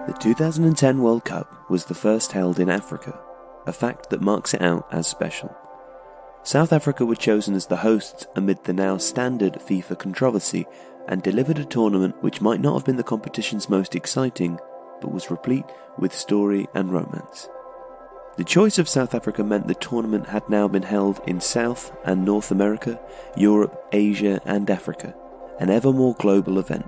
The 2010 World Cup was the first held in Africa, a fact that marks it out as special. South Africa were chosen as the hosts amid the now standard FIFA controversy and delivered a tournament which might not have been the competition's most exciting, but was replete with story and romance. The choice of South Africa meant the tournament had now been held in South and North America, Europe, Asia and Africa, an ever more global event.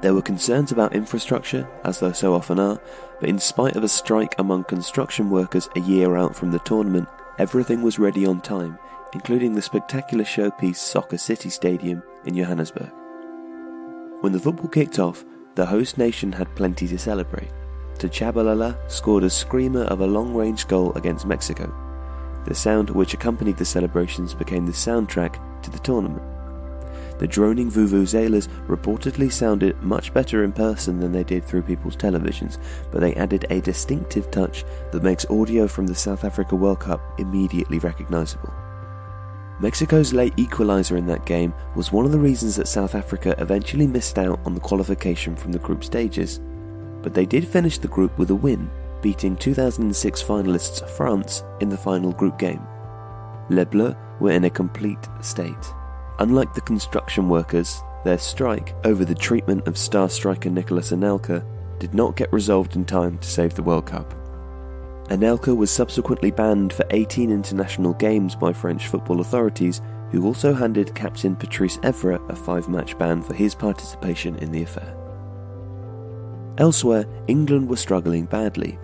There were concerns about infrastructure, as there so often are, but in spite of a strike among construction workers a year out from the tournament, everything was ready on time, including the spectacular showpiece Soccer City Stadium in Johannesburg. When the football kicked off, the host nation had plenty to celebrate. Tshabalala scored a screamer of a long-range goal against Mexico. The sound which accompanied the celebrations became the soundtrack to the tournament. The droning vuvuzelas reportedly sounded much better in person than they did through people's televisions, but they added a distinctive touch that makes audio from the South Africa World Cup immediately recognisable. Mexico's late equaliser in that game was one of the reasons that South Africa eventually missed out on the qualification from the group stages, but they did finish the group with a win, beating 2006 finalists France in the final group game. Les Bleus were in a complete state. Unlike the construction workers, their strike over the treatment of star striker Nicolas Anelka did not get resolved in time to save the World Cup. Anelka was subsequently banned for 18 international games by French football authorities, who also handed captain Patrice Evra a 5-match ban for his participation in the affair. Elsewhere, England were struggling badly.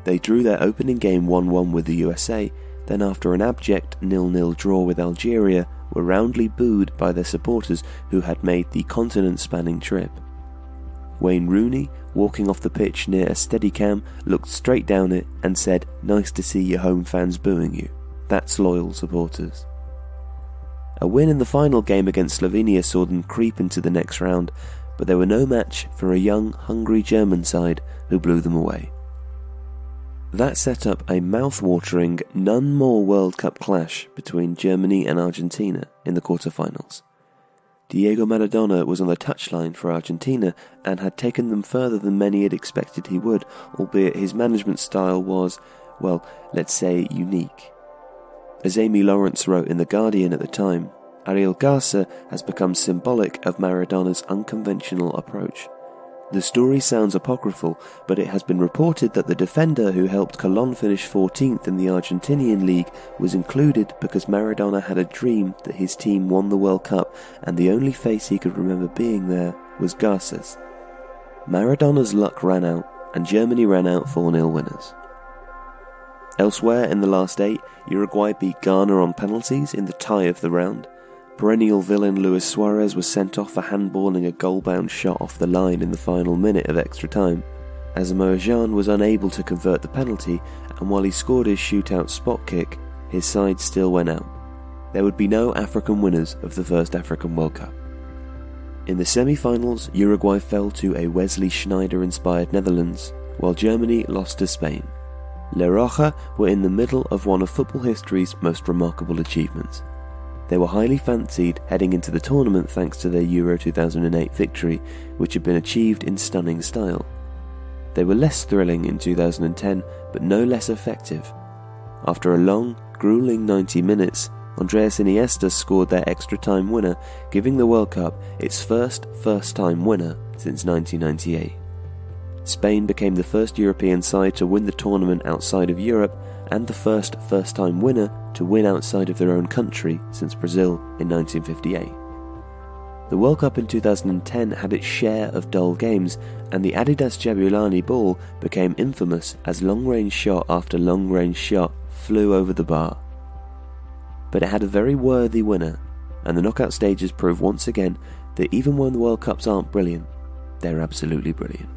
They drew their opening game 1-1 with the USA, then after an abject 0-0 draw with Algeria, were roundly booed by their supporters who had made the continent-spanning trip. Wayne Rooney, walking off the pitch near a Steadicam, looked straight down it and said, "Nice to see your home fans booing you. That's loyal supporters." A win in the final game against Slovenia saw them creep into the next round, but they were no match for a young, hungry German side who blew them away. That set up a mouth-watering, none more World Cup clash between Germany and Argentina in the quarter-finals. Diego Maradona was on the touchline for Argentina and had taken them further than many had expected he would, albeit his management style was, well, let's say unique. As Amy Lawrence wrote in The Guardian at the time, Ariel Garza has become symbolic of Maradona's unconventional approach. The story sounds apocryphal, but it has been reported that the defender who helped Colón finish 14th in the Argentinian league was included because Maradona had a dream that his team won the World Cup and the only face he could remember being there was Garza's. Maradona's luck ran out and Germany ran out 4-0 winners. Elsewhere in the last 8, Uruguay beat Ghana on penalties in the tie of the round. Perennial villain Luis Suarez was sent off for handballing a goal-bound shot off the line in the final minute of extra time. Asamoah Gyan was unable to convert the penalty, and while he scored his shootout spot kick, his side still went out. There would be no African winners of the first African World Cup. In the semi-finals, Uruguay fell to a Wesley Sneijder-inspired Netherlands, while Germany lost to Spain. La Roja were in the middle of one of football history's most remarkable achievements. They were highly fancied heading into the tournament thanks to their Euro 2008 victory, which had been achieved in stunning style. They were less thrilling in 2010, but no less effective. After a long, grueling 90 minutes, Andreas Iniesta scored their extra-time winner, giving the World Cup its first-time winner since 1998. Spain became the first European side to win the tournament outside of Europe, and the first-time winner to win outside of their own country since Brazil in 1958. The World Cup in 2010 had its share of dull games, and the Adidas Jabulani ball became infamous as long-range shot after long-range shot flew over the bar. But it had a very worthy winner, and the knockout stages prove once again that even when the World Cups aren't brilliant, they're absolutely brilliant.